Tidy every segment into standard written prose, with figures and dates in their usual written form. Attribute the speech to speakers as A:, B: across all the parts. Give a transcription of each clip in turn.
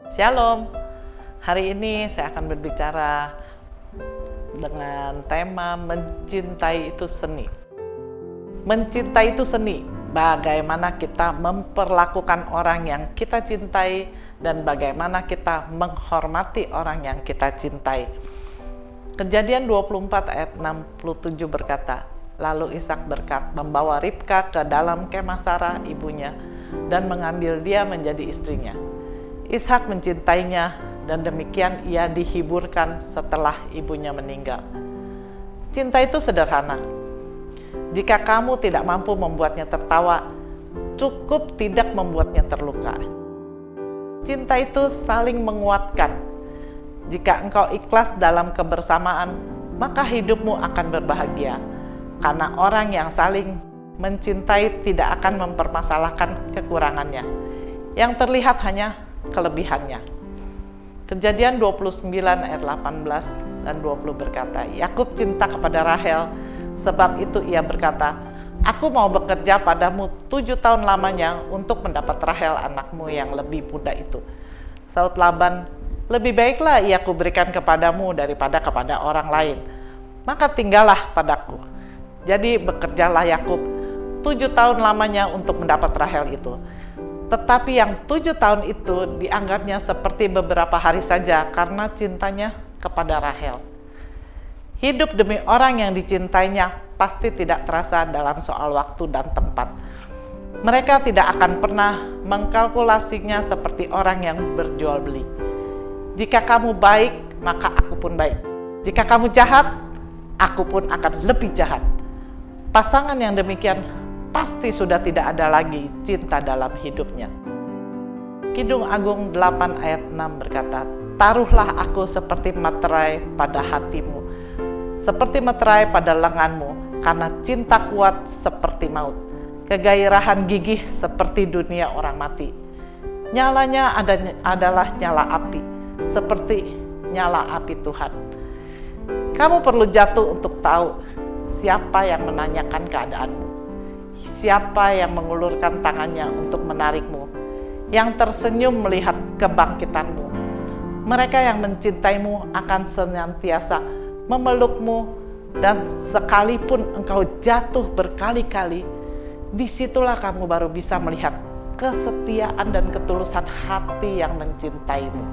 A: Shalom, hari ini saya akan berbicara dengan tema mencintai itu seni. Mencintai itu seni, bagaimana kita memperlakukan orang yang kita cintai dan bagaimana kita menghormati orang yang kita cintai. Kejadian 24 ayat 67 berkata, lalu Ishak membawa Ribka ke dalam kemah Sarah ibunya dan mengambil dia menjadi istrinya. Ishak mencintainya dan demikian ia dihiburkan setelah ibunya meninggal. Cinta itu sederhana. Jika kamu tidak mampu membuatnya tertawa, cukup tidak membuatnya terluka. Cinta itu saling menguatkan. Jika engkau ikhlas dalam kebersamaan, maka hidupmu akan berbahagia. Karena orang yang saling mencintai tidak akan mempermasalahkan kekurangannya. Yang terlihat hanya kelebihannya. Kejadian 29 ayat 18 dan 20 berkata, Yakub cinta kepada Rahel, sebab itu ia berkata, aku mau bekerja padamu 7 tahun lamanya untuk mendapat Rahel anakmu yang lebih muda itu. Saud Laban, lebih baiklah ia kuberikan kepadamu daripada kepada orang lain, maka tinggallah padaku. Jadi bekerjalah Yakub 7 tahun lamanya untuk mendapat Rahel itu. Tetapi yang 7 tahun itu dianggapnya seperti beberapa hari saja karena cintanya kepada Rahel. Hidup demi orang yang dicintainya pasti tidak terasa dalam soal waktu dan tempat. Mereka tidak akan pernah mengkalkulasinya seperti orang yang berjual beli. Jika kamu baik, maka aku pun baik. Jika kamu jahat, aku pun akan lebih jahat. Pasangan yang demikian pasti sudah tidak ada lagi cinta dalam hidupnya. Kidung Agung 8 ayat 6 berkata, taruhlah aku seperti materai pada hatimu, seperti materai pada lenganmu, karena cinta kuat seperti maut, kegairahan gigih seperti dunia orang mati. Nyalanya adalah nyala api, seperti nyala api Tuhan. Kamu perlu jatuh untuk tahu siapa yang menanyakan keadaanmu. Siapa yang mengulurkan tangannya untuk menarikmu, yang tersenyum melihat kebangkitanmu. Mereka yang mencintaimu akan senantiasa memelukmu, dan sekalipun engkau jatuh berkali-kali, disitulah kamu baru bisa melihat kesetiaan dan ketulusan hati yang mencintaimu.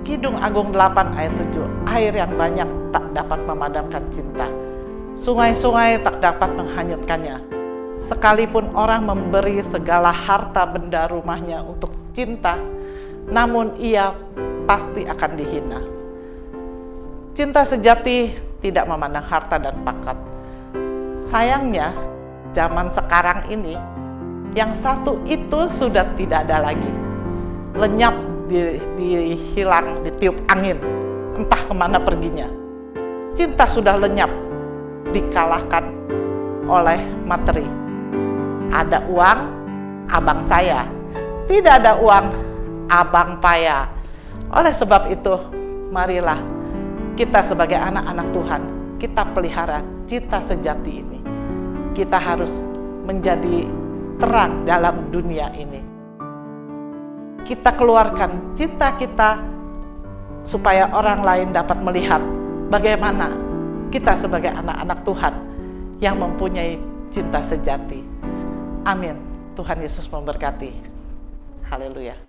A: Kidung Agung 8 ayat 7, air yang banyak tak dapat memadamkan cinta. Sungai-sungai tak dapat menghanyutkannya. Sekalipun orang memberi segala harta benda rumahnya untuk cinta, namun ia pasti akan dihina. Cinta sejati tidak memandang harta dan pangkat. Sayangnya, zaman sekarang ini, yang satu itu sudah tidak ada lagi. Lenyap, dihilang, ditiup angin, entah kemana perginya. Cinta sudah lenyap, dikalahkan oleh materi. Ada uang, abang saya. Tidak ada uang, abang paya. Oleh sebab itu, marilah kita sebagai anak-anak Tuhan, kita pelihara cinta sejati ini. Kita harus menjadi terang dalam dunia ini. Kita keluarkan cinta kita supaya orang lain dapat melihat bagaimana kita sebagai anak-anak Tuhan yang mempunyai cinta sejati. Amin. Tuhan Yesus memberkati. Haleluya.